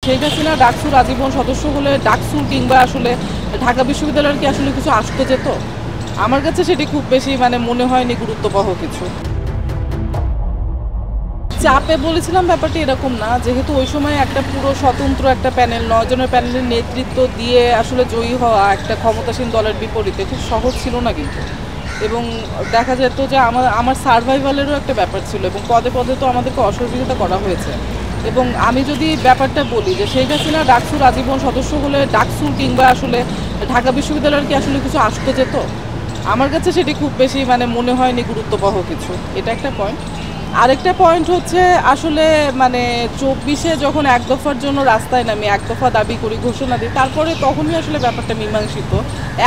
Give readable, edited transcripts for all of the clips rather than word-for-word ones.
শেখ হাসিনা ডাকসুর আজীবন সদস্য হলে ডাকসুর কিংবা আসলে ঢাকা বিশ্ববিদ্যালয়ের কি আসলে কিছু আসতে যেত? আমার কাছে সেটি খুব বেশি মনে হয়নি গুরুত্ববহ কিছু। চাপে বলেছিলাম ব্যাপারটি এরকম না, যেহেতু ওই সময় একটা পুরো স্বতন্ত্র একটা প্যানেল 9 জনের প্যানেলের নেতৃত্ব দিয়ে আসলে জয়ী হওয়া একটা ক্ষমতাসীন দলের বিপরীতে খুব সহজ ছিল না কিন্তু। এবং দেখা যেত যে আমার সার্ভাইভালেরও একটা ব্যাপার ছিল এবং পদে পদে তো আমাদেরকে অসহযোগিতা করা হয়েছে। এবং আমি যদি ব্যাপারটা বলি যে শেখ হাসিনা ডাকসুর আজীবন সদস্য হলে ডাকসুর কিংবা আসলে ঢাকা বিশ্ববিদ্যালয়ের কি আসলে কিছু আসতে যেত? আমার কাছে সেটি খুব বেশি মনে হয়নি গুরুত্ববহ কিছু। এটা একটা পয়েন্ট। আরেকটা পয়েন্ট হচ্ছে আসলে 24-এ যখন এক দফার জন্য রাস্তায় নামি, এক দফা দাবি করি, ঘোষণা দিই, তারপরে তখনই আসলে ব্যাপারটা মীমাংসিত।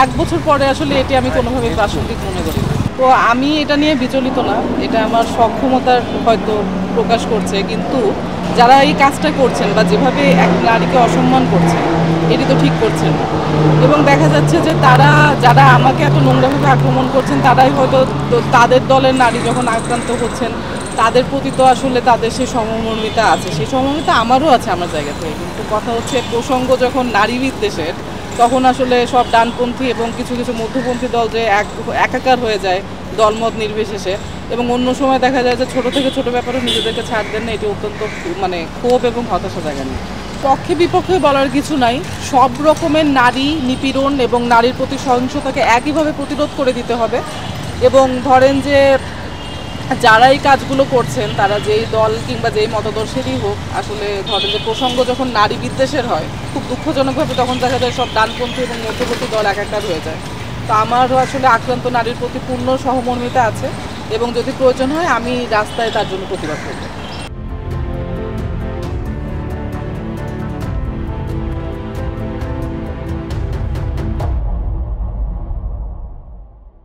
1 বছর পরে আসলে এটি আমি কোনোভাবে প্রাসঙ্গিক মনে করি না। তো আমি এটা নিয়ে বিচলিত না, এটা আমার সক্ষমতার হয়তো প্রকাশ করছে, কিন্তু যারা এই কাজটা করছেন বা যেভাবে এক নারীকে অসম্মান করছেন এটি তো ঠিক করছেন না। এবং দেখা যাচ্ছে যে যারা আমাকে এত নোংরাভাবে আক্রমণ করছেন তারাই হয়তো তাদের দলের নারী যখন আক্রান্ত হচ্ছেন তাদের প্রতি তো আসলে তাদের সেই সমমর্মিতা আছে, সেই সমমর্মিতা আমারও আছে আমার জায়গা থেকে। কিন্তু কথা হচ্ছে প্রসঙ্গ যখন নারী বিদ্বেষের, তখন আসলে সব ডানপন্থী এবং কিছু কিছু মধ্যপন্থী দল যে একাকার হয়ে যায় দলমত নির্বিশেষে, এবং অন্য সময় দেখা যায় যে ছোট থেকে ছোট ব্যাপারে নিজেদেরকে ছাড় দেন না, এটি অত্যন্ত ক্ষোভ এবং হতাশা জায়গা নিয়ে। পক্ষে বিপক্ষে বলার কিছু নাই, সব রকমের নারী নিপীড়ন এবং নারীর প্রতি সহিংসতাকে একইভাবে প্রতিরোধ করে দিতে হবে। এবং ধরেন যে যারা এই কাজগুলো করছেন তারা যেই দল কিংবা যেই মতাদর্শেরই হোক, আসলে ধরেন যে প্রসঙ্গ যখন নারী বিদ্বেষের হয় খুব দুঃখজনকভাবে তখন দেখা যায় সব ডানপন্থী এবং মধ্যবর্তী দল একাকার হয়ে যায়। তো আমারও আসলে আক্রান্ত নারীর প্রতি পূর্ণ সহমর্মিতা আছে এবং যদি প্রয়োজন হয় আমি রাস্তায় তার জন্য প্রতিবাদ করব।